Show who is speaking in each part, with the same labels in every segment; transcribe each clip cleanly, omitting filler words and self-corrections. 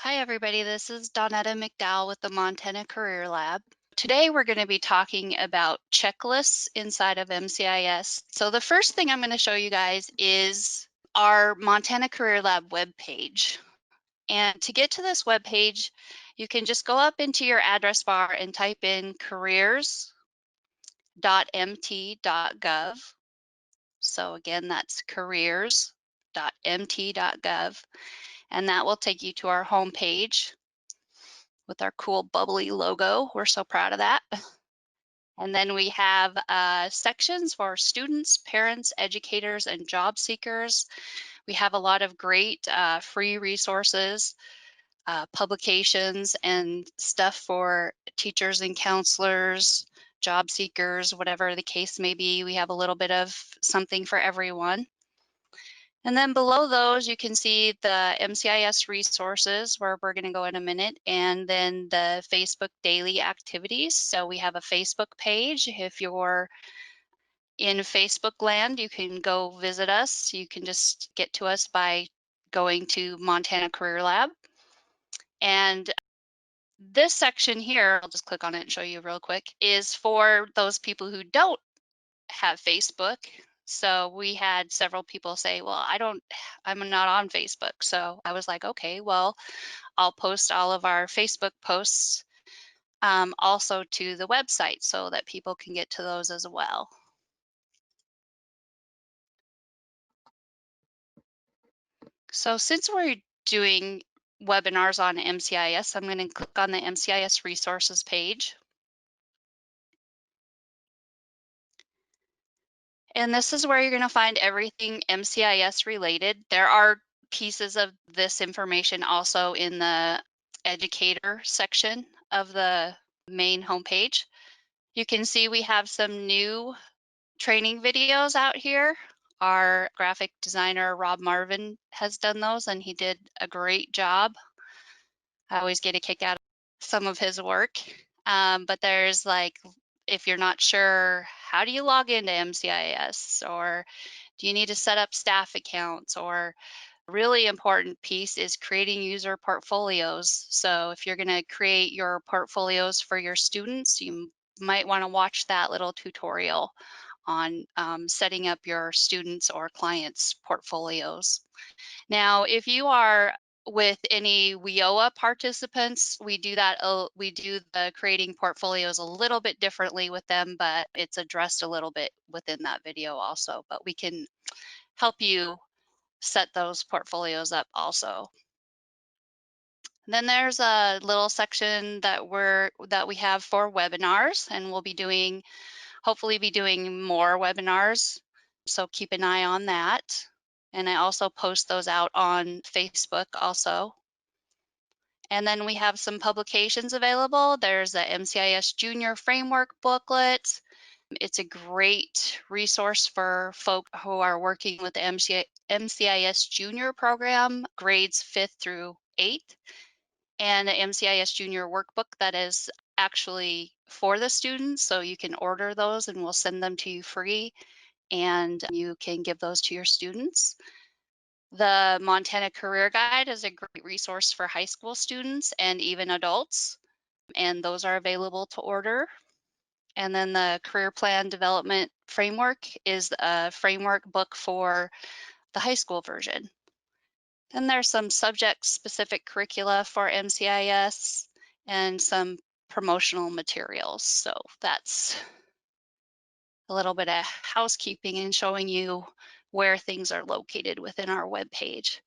Speaker 1: Hi, everybody. This is Donetta McDowell with the Montana Career Lab. Today, we're going to be talking about checklists inside of MCIS. So, the first thing I'm going to show you guys is our Montana Career Lab webpage. And to get to this webpage, you can just go up into your address bar and type in careers.mt.gov. So, again, that's careers.mt.gov. And that will take you to our homepage with our cool bubbly logo. We're so proud of that. And then we have sections for students, parents, educators, and job seekers. We have a lot of great free resources, publications, and stuff for teachers and counselors, job seekers, whatever the case may be. We have a little bit of something for everyone. And then below those, you can see the MCIS resources, where we're going to go in a minute, and then the Facebook daily activities. So we have a Facebook page. If you're in Facebook land, you can go visit us. You can just get to us by going to Montana Career Lab. And this section here, I'll just click on it and show you real quick, is for those people who don't have Facebook. So we had several people say, well, I'm not on Facebook. So I was like, okay, well, I'll post all of our Facebook posts also to the website so that people can get to those as well. So since we're doing webinars on MCIS, I'm going to click on the MCIS resources page. And this is where you're going to find everything MCIS related. There are pieces of this information also in the educator section of the main homepage. You can see we have some new training videos out here. Our graphic designer, Rob Marvin, has done those, and he did a great job. I always get a kick out of some of his work. But there's like, if you're not sure, how do you log into MCIS? Or do you need to set up staff accounts? Or a really important piece is creating user portfolios. So if you're going to create your portfolios for your students, you might want to watch that little tutorial on setting up your students or clients' portfolios. Now, if you are with any WIOA participants, we do the creating portfolios a little bit differently with them, but it's addressed a little bit within that video also. But we can help you set those portfolios up also. Then there's a little section that we have for webinars, and we'll be hopefully be doing more webinars. So keep an eye on that. And I also post those out on Facebook also. And then we have some publications available. There's a MCIS Junior Framework booklet. It's a great resource for folk who are working with the MCIS Junior program, grades 5th through 8th, and the MCIS Junior workbook that is actually for the students. So you can order those and we'll send them to you free, and you can give those to your students. The Montana Career Guide is a great resource for high school students and even adults, and those are available to order. And then the Career Plan Development Framework is a framework book for the high school version. Then there's some subject-specific curricula for MCIS and some promotional materials. So that's a little bit of housekeeping and showing you where things are located within our web page.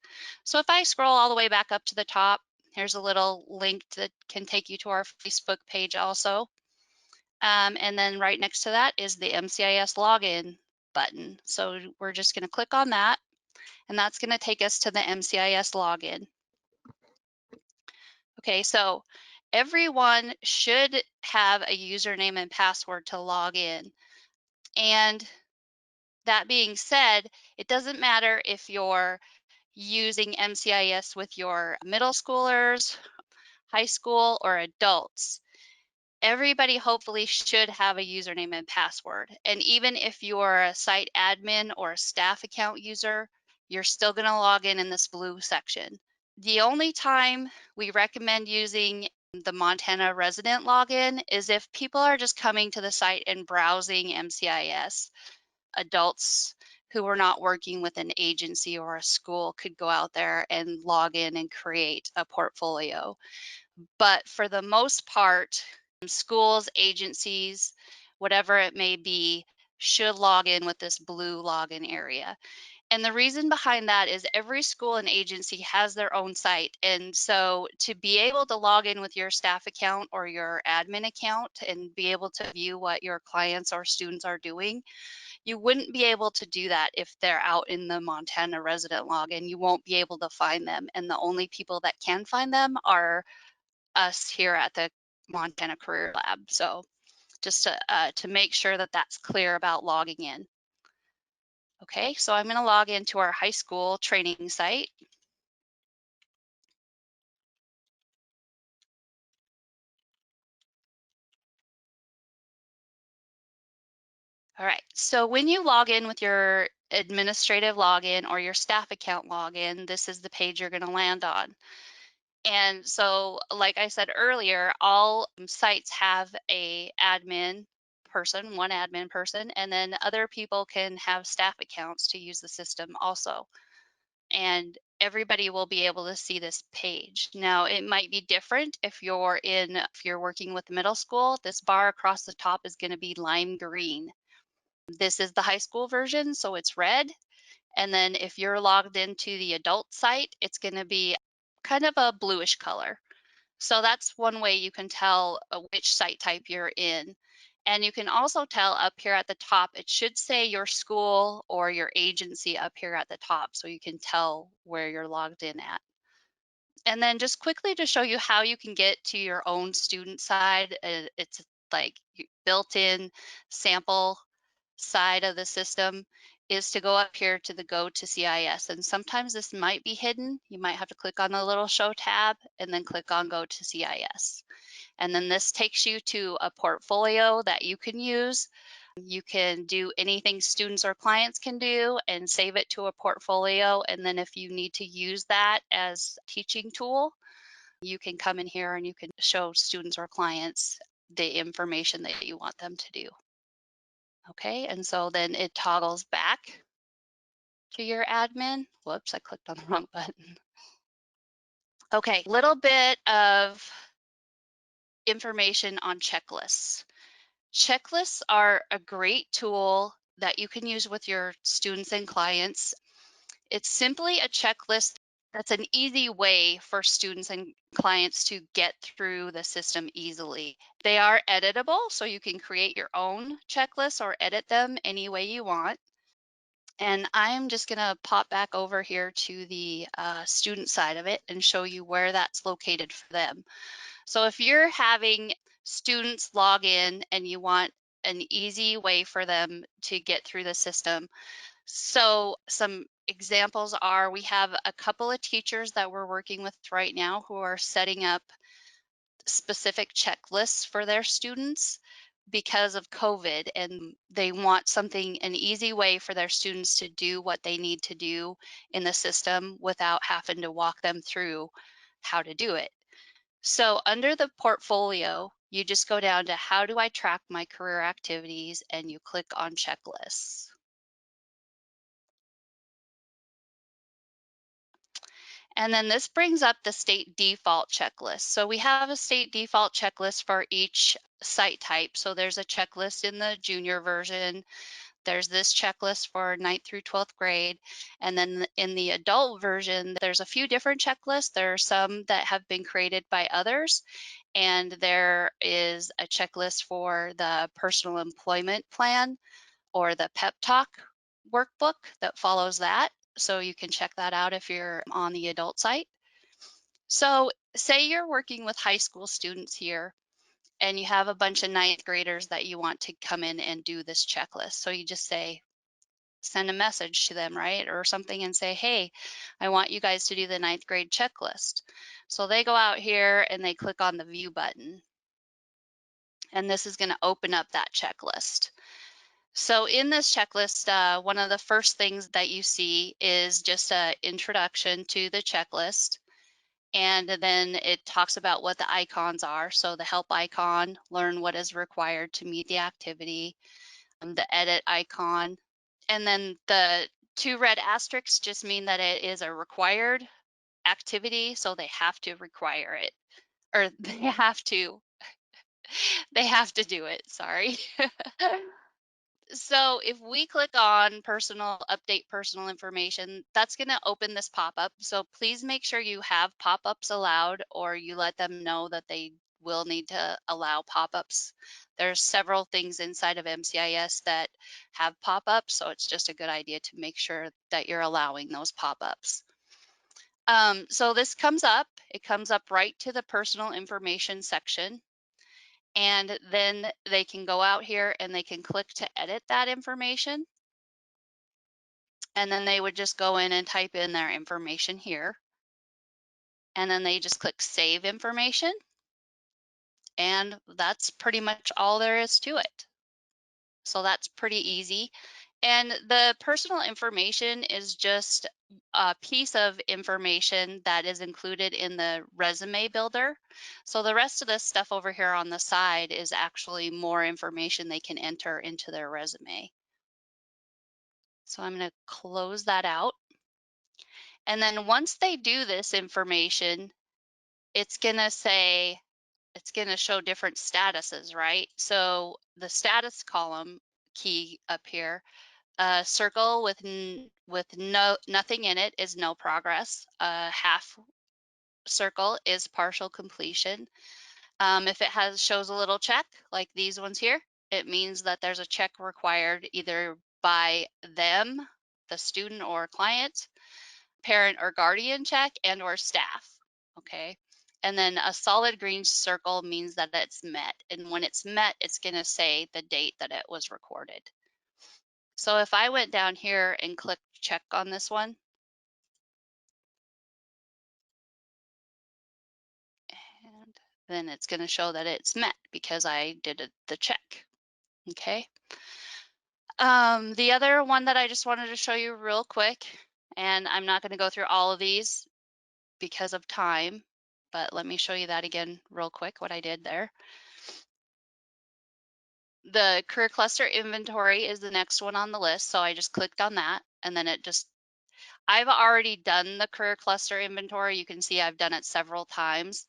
Speaker 1: So if I scroll all the way back up to the top, here's a little link that can take you to our Facebook page also. And then right next to that is the MCIS login button. So we're just going to click on that, and that's going to take us to the MCIS login. Okay, so everyone should have a username and password to log in. And that being said, it doesn't matter if you're using MCIS with your middle schoolers, high school, or adults. Everybody hopefully should have a username and password. And even if you're a site admin or a staff account user, you're still going to log in this blue section. The only time we recommend using the Montana resident login is if people are just coming to the site and browsing MCIS. Adults who are not working with an agency or a school could go out there and log in and create a portfolio. But for the most part, schools, agencies, whatever it may be, should log in with this blue login area. And the reason behind that is every school and agency has their own site. And so to be able to log in with your staff account or your admin account and be able to view what your clients or students are doing, you wouldn't be able to do that if they're out in the Montana resident login. You won't be able to find them. And the only people that can find them are us here at the Montana Career Lab. So just to make sure that that's clear about logging in. Okay, so I'm going to log into our high school training site. All right, so when you log in with your administrative login or your staff account login, this is the page you're going to land on. And so, like I said earlier, all sites have a admin person, one admin person, and then other people can have staff accounts to use the system also. And everybody will be able to see this page. Now, it might be different if you're working with middle school. This bar across the top is going to be lime green. This is the high school version, so it's red. And then if you're logged into the adult site, it's going to be kind of a bluish color. So that's one way you can tell which site type you're in. And you can also tell up here at the top, it should say your school or your agency up here at the top, so you can tell where you're logged in at. And then just quickly to show you how you can get to your own student side, it's like built-in sample side of the system is to go up here to the Go to CIS. And sometimes this might be hidden. You might have to click on the little show tab and then click on Go to CIS. And then this takes you to a portfolio that you can use. You can do anything students or clients can do and save it to a portfolio. And then if you need to use that as a teaching tool, you can come in here and you can show students or clients the information that you want them to do. Okay, and so then it toggles back to your admin. Whoops, I clicked on the wrong button. Okay, little bit of information on checklists. Checklists are a great tool that you can use with your students and clients. It's simply a checklist that's an easy way for students and clients to get through the system easily. They are editable, so you can create your own checklists or edit them any way you want. And I'm just going to pop back over here to the student side of it and show you where that's located for them. So if you're having students log in and you want an easy way for them to get through the system. So some examples are we have a couple of teachers that we're working with right now who are setting up specific checklists for their students because of COVID, and they want something, an easy way for their students to do what they need to do in the system without having to walk them through how to do it. So under the portfolio, you just go down to how do I track my career activities and you click on checklists. And then this brings up the state default checklist. So we have a state default checklist for each site type. So there's a checklist in the junior version. There's this checklist for 9th through 12th grade. And then in the adult version, there's a few different checklists. There are some that have been created by others. And there is a checklist for the personal employment plan or the pep talk workbook that follows that. So you can check that out if you're on the adult site. So say you're working with high school students here and you have a bunch of 9th graders that you want to come in and do this checklist. So you just say, send a message to them, right? Or something and say, hey, I want you guys to do the 9th grade checklist. So they go out here and they click on the view button. And this is going to open up that checklist. So in this checklist, one of the first things that you see is just an introduction to the checklist. And then it talks about what the icons are. So the help icon, learn what is required to meet the activity, the edit icon, and then the 2 red asterisks just mean that it is a required activity, so they have to require it, or they have to do it, sorry. So if we click on update personal information, that's going to open this pop-up. So please make sure you have pop-ups allowed, or you let them know that they will need to allow pop-ups. There's several things inside of MCIS that have pop-ups, so it's just a good idea to make sure that you're allowing those pop-ups. So this comes up, it comes up right to the personal information section. And then they can go out here and they can click to edit that information. And then they would just go in and type in their information here. And then they just click save information. And that's pretty much all there is to it. So that's pretty easy. And the personal information is just a piece of information that is included in the resume builder. So the rest of this stuff over here on the side is actually more information they can enter into their resume. So I'm going to close that out. And then once they do this information, it's going to show different statuses, right? So the status column key up here, circle with nothing in it is no progress. Half circle is partial completion. If it shows a little check like these ones here, it means that there's a check required either by them, the student or client, parent or guardian check, and or staff, okay? And then a solid green circle means that it's met. And when it's met, it's gonna say the date that it was recorded. So if I went down here and clicked check on this one, and then it's gonna show that it's met because I did the check, okay? The other one that I just wanted to show you real quick, and I'm not gonna go through all of these because of time, but let me show you that again real quick, what I did there. The career cluster inventory is the next one on the list. So I just clicked on that, and then I've already done the career cluster inventory. You can see I've done it several times,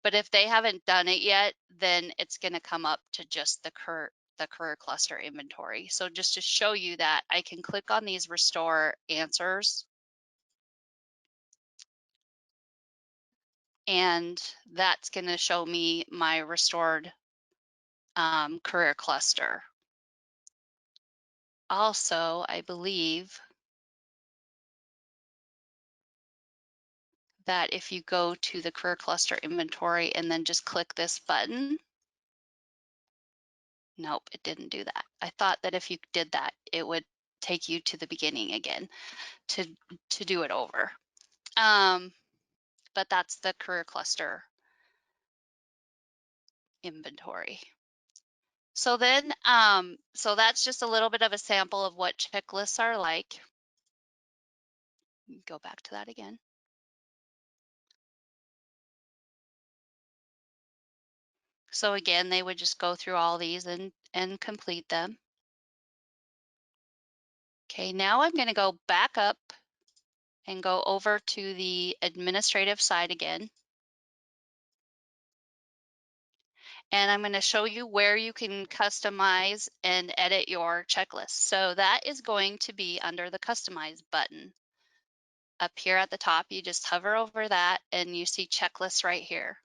Speaker 1: but if they haven't done it yet, then it's going to come up to just the career cluster inventory. So just to show you that, I can click on these restore answers, and that's going to show me my restored career cluster. Also, I believe that if you go to the career cluster inventory and then just click this button, nope, it didn't do that. I thought that if you did that, it would take you to the beginning again to do it over. But that's the career cluster inventory. So then, so that's just a little bit of a sample of what checklists are like. Go back to that again. So again, they would just go through all these and complete them. Okay, now I'm going to go back up and go over to the administrative side again. And I'm going to show you where you can customize and edit your checklist. So that is going to be under the Customize button. Up here at the top, you just hover over that and you see checklists right here.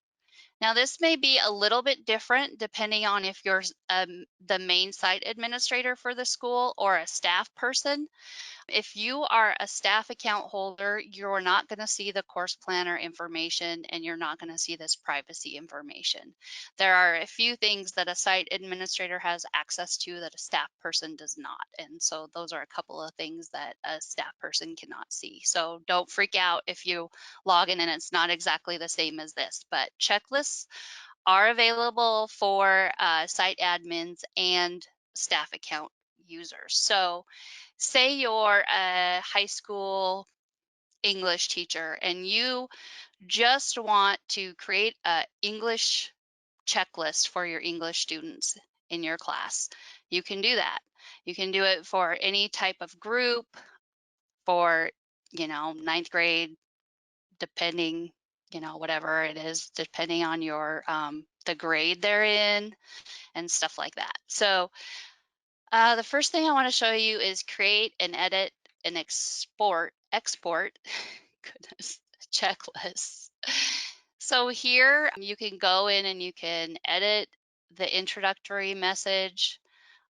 Speaker 1: Now this may be a little bit different depending on if you're the main site administrator for the school or a staff person. If you are a staff account holder, you're not going to see the course planner information and you're not going to see this privacy information. There are a few things that a site administrator has access to that a staff person does not. And so those are a couple of things that a staff person cannot see. So don't freak out if you log in and it's not exactly the same as this, but checklists are available for site admins and staff account users. So say you're a high school English teacher and you just want to create a English checklist for your English students in your class, you can do that. You can do it for any type of group, for, ninth grade, depending, whatever it is, depending on your the grade they're in and stuff like that. So the first thing I want to show you is create and edit and export goodness, checklists. So here you can go in and you can edit the introductory message.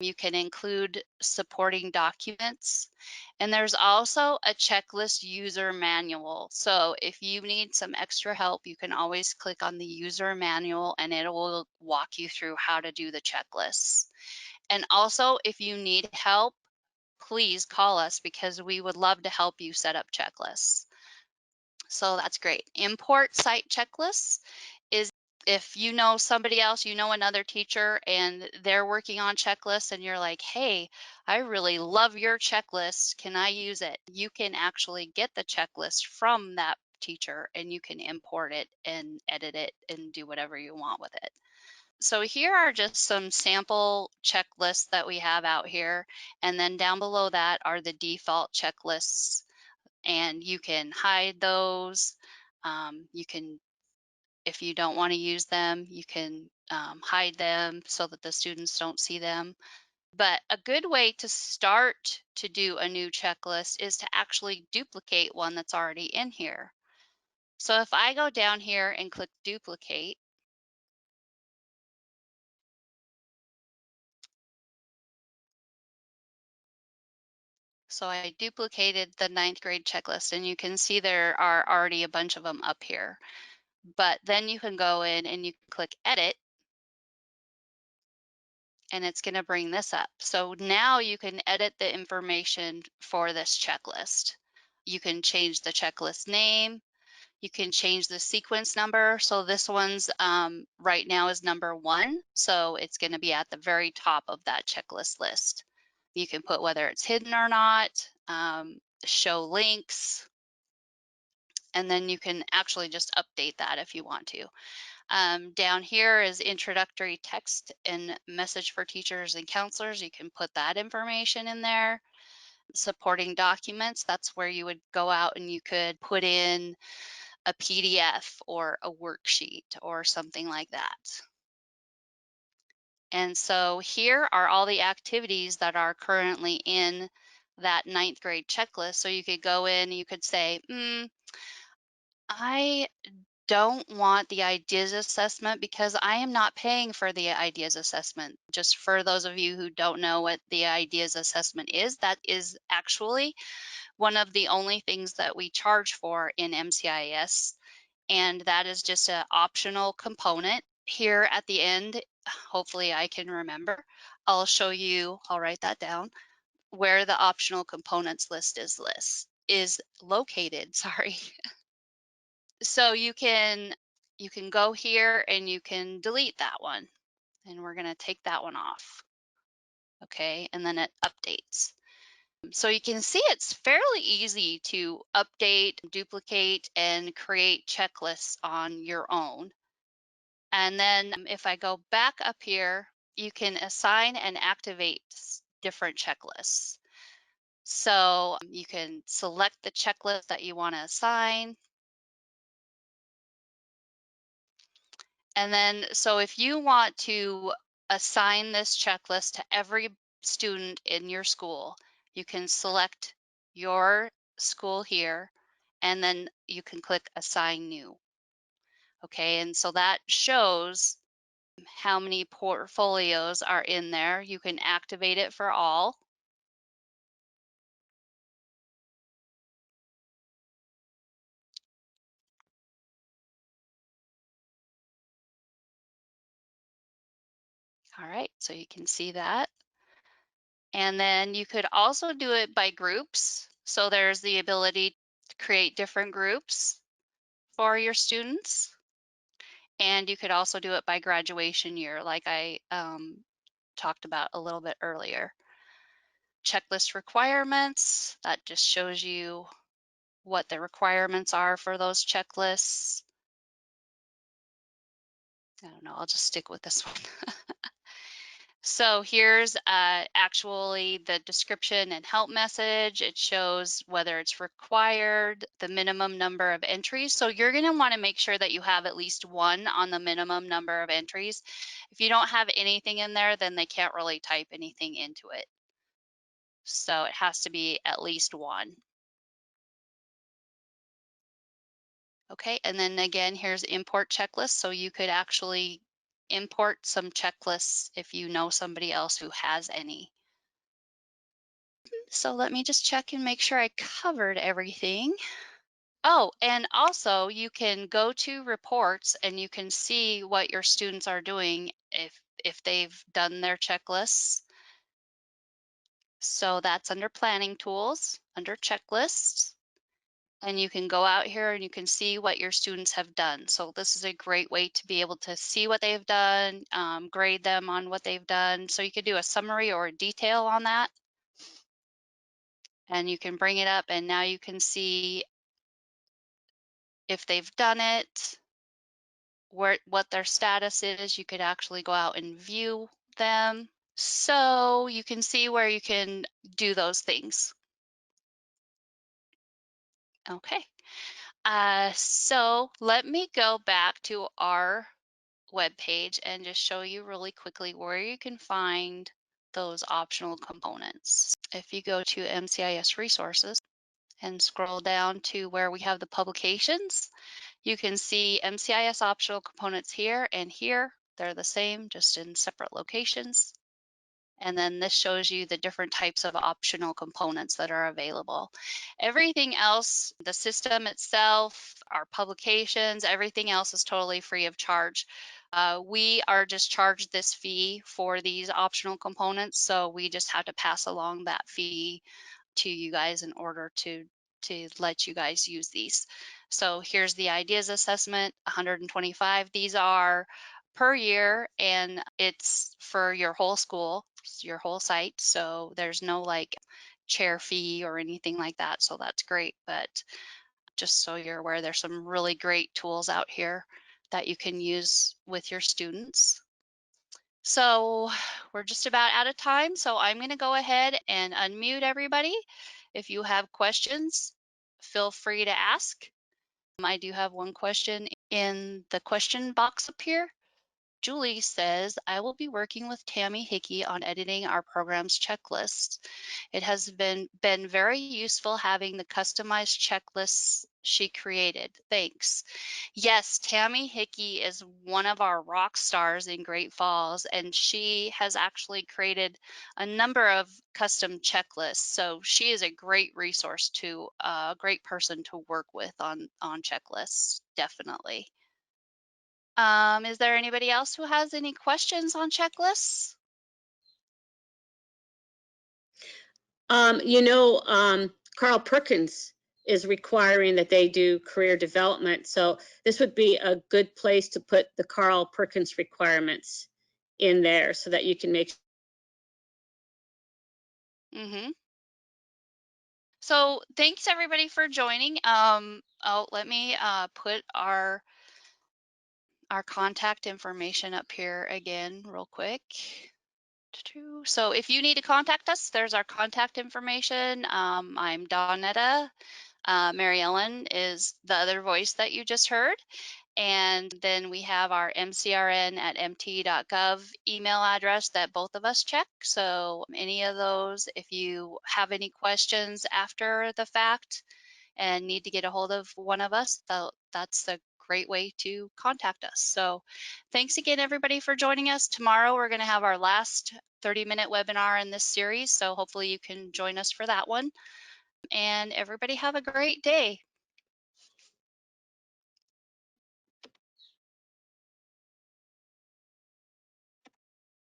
Speaker 1: You can include supporting documents. And there's also a checklist user manual. So if you need some extra help, you can always click on the user manual and it will walk you through how to do the checklists. And also, if you need help, please call us because we would love to help you set up checklists. So that's great. Import site checklists is if you know somebody else, another teacher, and they're working on checklists, and you're like, hey, I really love your checklist. Can I use it? You can actually get the checklist from that teacher and you can import it and edit it and do whatever you want with it. So here are just some sample checklists that we have out here. And then down below that are the default checklists. And you can hide those. You can, if you don't want to use them, you can hide them so that the students don't see them. But a good way to start to do a new checklist is to actually duplicate one that's already in here. So if I go down here and click duplicate, so I duplicated the ninth grade checklist and you can see there are already a bunch of them up here. But then you can go in and you can click edit and it's going to bring this up. So now you can edit the information for this checklist. You can change the checklist name. You can change the sequence number. So this one's right now is number 1. So it's going to be at the very top of that checklist list. You can put whether it's hidden or not, show links, and then you can actually just update that if you want to. Down here is introductory text and message for teachers and counselors. You can put that information in there. Supporting documents, that's where you would go out and you could put in a PDF or a worksheet or something like that. And so here are all the activities that are currently in that ninth grade checklist. So you could go in, you could say, I don't want the ideas assessment because I am not paying for the ideas assessment. Just for those of you who don't know what the ideas assessment is, that is actually one of the only things that we charge for in MCIS. And that is just an optional component. Here at the end, hopefully I can remember, I'll show you, I'll write that down, where the optional components list is located, sorry. So you can go here and you can delete that one. And we're going to take that one off. Okay, and then it updates. So you can see it's fairly easy to update, duplicate, and create checklists on your own. And then if I go back up here, you can assign and activate different checklists. So you can select the checklist that you want to assign. And then, so if you want to assign this checklist to every student in your school, you can select your school here, and then you can click Assign New. Okay, and so that shows how many portfolios are in there. You can activate it for all. All right, so you can see that. And then you could also do it by groups. So there's the ability to create different groups for your students. And you could also do it by graduation year, like I talked about a little bit earlier. Checklist requirements, that just shows you what the requirements are for those checklists. I don't know, I'll just stick with this one. So here's actually the description and help message. It shows whether it's required, the minimum number of entries. So you're going to want to make sure that you have at least one on the minimum number of entries. If you don't have anything in there, then they can't really type anything into it. So it has to be at least one. Okay, and then again, here's import checklist. So you could actually import some checklists if you know somebody else who has any. So let me just check and make sure I covered everything. Oh, and also you can go to reports and you can see what your students are doing if they've done their checklists. So that's under planning tools, under checklists. And you can go out here and you can see what your students have done. So this is a great way to be able to see what they've done, grade them on what they've done. So you could do a summary or a detail on that. And you can bring it up and now you can see if they've done it, what their status is. You could actually go out and view them. So you can see where you can do those things. Okay. So let me go back to our web page and just show you really quickly where you can find those optional components. If you go to MCIS resources and scroll down to where we have the publications, you can see MCIS optional components here and here. They're the same, just in separate locations. And then this shows you the different types of optional components that are available. Everything else, the system itself, our publications, everything else is totally free of charge. We are just charged this fee for these optional components, so we just have to pass along that fee to you guys in order to let you guys use these. So here's the ideas assessment, 125. These are per year and it's for your whole school, your whole site. So there's no like chair fee or anything like that. So that's great. But just so you're aware, there's some really great tools out here that you can use with your students. So we're just about out of time. So I'm going to go ahead and unmute everybody. If you have questions, feel free to ask. I do have one question in the question box up here. Julie says, I will be working with Tammy Hickey on editing our program's checklist. It has been very useful having the customized checklists she created. Thanks. Yes, Tammy Hickey is one of our rock stars in Great Falls, and she has actually created a number of custom checklists. So she is a great resource to a great person to work with on checklists, definitely. Is there anybody else who has any questions on checklists?
Speaker 2: Carl Perkins is requiring that they do career development. So this would be a good place to put the Carl Perkins requirements in there so that you can make.
Speaker 1: So thanks everybody for joining. Let me put our contact information up here again real quick. So if you need to contact us, there's our contact information. I'm Dawnetta. Mary Ellen is the other voice that you just heard. And then we have our mcrn@mt.gov email address that both of us check. So any of those, if you have any questions after the fact and need to get a hold of one of us, that's the great way to contact us. So thanks again, everybody, for joining us. Tomorrow, we're going to have our last 30-minute webinar in this series. So hopefully you can join us for that one. And everybody have a great day.